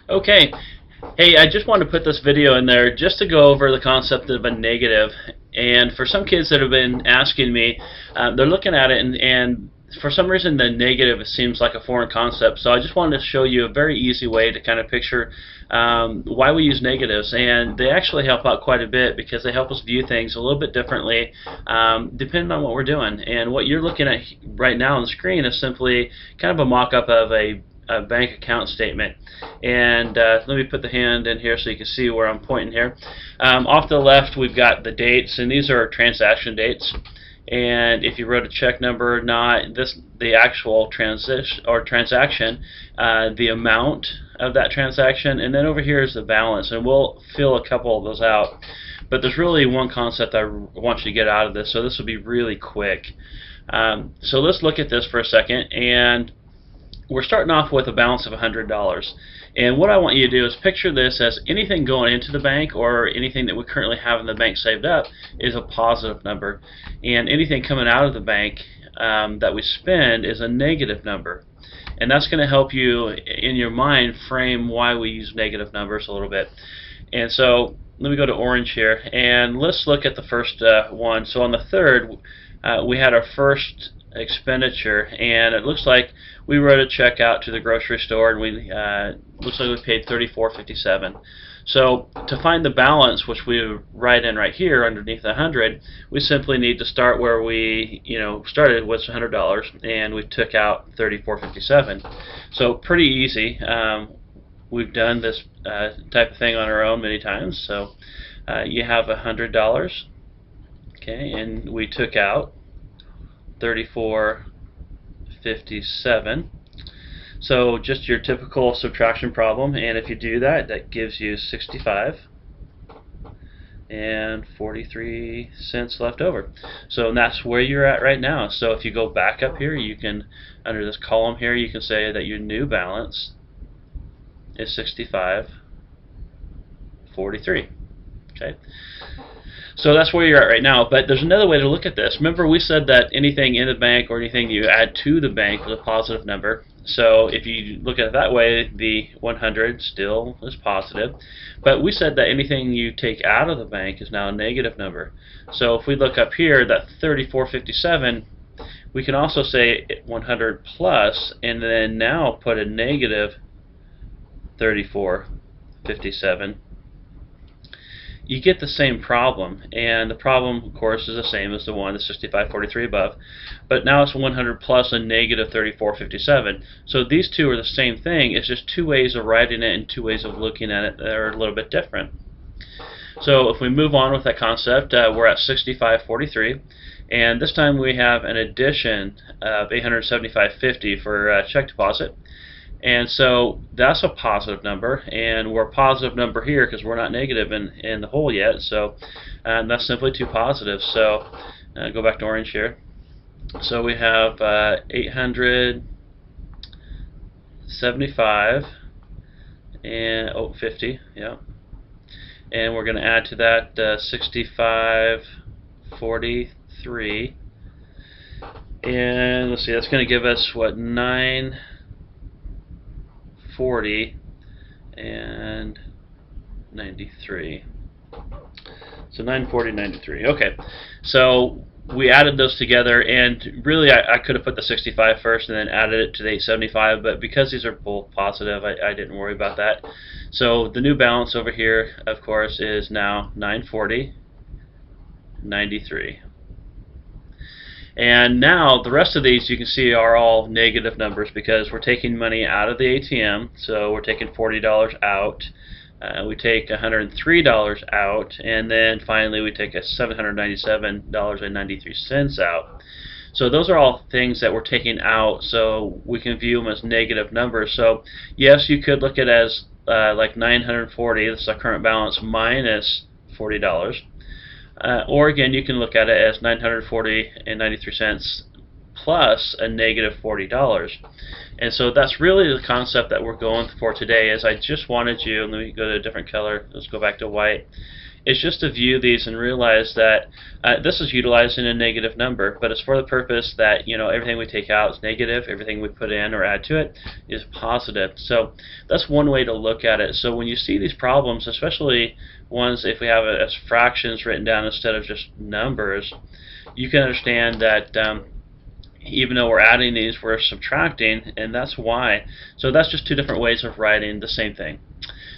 Okay. Hey, I just wanted to put this video in there just to go over the concept of a negative. And for some kids that have been asking me, they're looking at it and for some reason the negative seems like a foreign concept. So I just wanted to show you a very easy way to kind of picture why we use negatives. And they actually help out quite a bit because they help us view things a little bit differently depending on what we're doing. And what you're looking at right now on the screen is simply kind of a mock-up of a bank account statement. And let me put the hand in here so you can see where I'm pointing here. Off to the left we've got the dates, and these are transaction dates. And if you wrote a check number or not, the actual transaction, the amount of that transaction, and then over here is the balance. And we'll fill a couple of those out. But there's really one concept I want you to get out of this, so this will be really quick. So let's look at this for a second. And we're starting off with a balance of $100. And what I want you to do is picture this as anything going into the bank or anything that we currently have in the bank saved up is a positive number. And anything coming out of the bank that we spend is a negative number. And that's going to help you in your mind frame why we use negative numbers a little bit. And so let me go to orange here and let's look at the first one. So on the third we had our first expenditure, and it looks like we wrote a check out to the grocery store, and we looks like we paid $34.57. So to find the balance, which we write in right here underneath the 100, we simply need to start where we started with $100, and we took out $34.57. So pretty easy. We've done this type of thing on our own many times. So you have $100, okay, and we took out $34.57. So just your typical subtraction problem, and if you do that, that gives you 65 and 43 cents left over. So that's where you're at right now. So if you go back up here, you can, under this column here, you can say that your new balance is 65.43. Okay. So that's where you're at right now, but there's another way to look at this. Remember we said that anything in the bank or anything you add to the bank is a positive number. So if you look at it that way, the 100 still is positive. But we said that anything you take out of the bank is now a negative number. So if we look up here, that 34.57, we can also say 100 plus, and then now put a negative 34.57. You get the same problem, and the problem of course is the same as the one, the 65.43 above, but now it's 100 plus a negative 34.57. So these two are the same thing, it's just two ways of writing it and two ways of looking at it that are a little bit different. So if we move on with that concept, we're at 65.43, and this time we have an addition of $875.50 for check deposit. And so that's a positive number, and we're a positive number here because we're not negative in the whole yet, so that's simply two positives. So go back to orange here. So we have 875 and 50, yeah. And we're going to add to that 65.43, and let's see, that's going to give us what, 940 and 93. So 940.93. Okay, so we added those together, and really I could have put the 65 first and then added it to the 875, but because these are both positive, I didn't worry about that. So the new balance over here, of course, is now 940.93. And now the rest of these you can see are all negative numbers because we're taking money out of the ATM. So we're taking $40 out, we take $103 out, and then finally we take a $797.93 out. So those are all things that we're taking out, so we can view them as negative numbers. So yes, you could look at it as like 940, this is our current balance, minus $40. Or again, you can look at it as $940.93 plus a negative $40. And so that's really the concept that we're going for today. Is I just wanted you, and let me go to a different color, let's go back to white, is just to view these and realize that this is utilizing a negative number, but it's for the purpose that, you know, everything we take out is negative, everything we put in or add to it is positive. So that's one way to look at it. So when you see these problems, especially ones if we have it as fractions written down instead of just numbers, you can understand that even though we're adding these, we're subtracting, and that's why. So that's just two different ways of writing the same thing.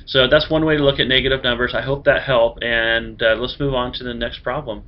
So that's one way to look at negative numbers. I hope that helped, and let's move on to the next problem.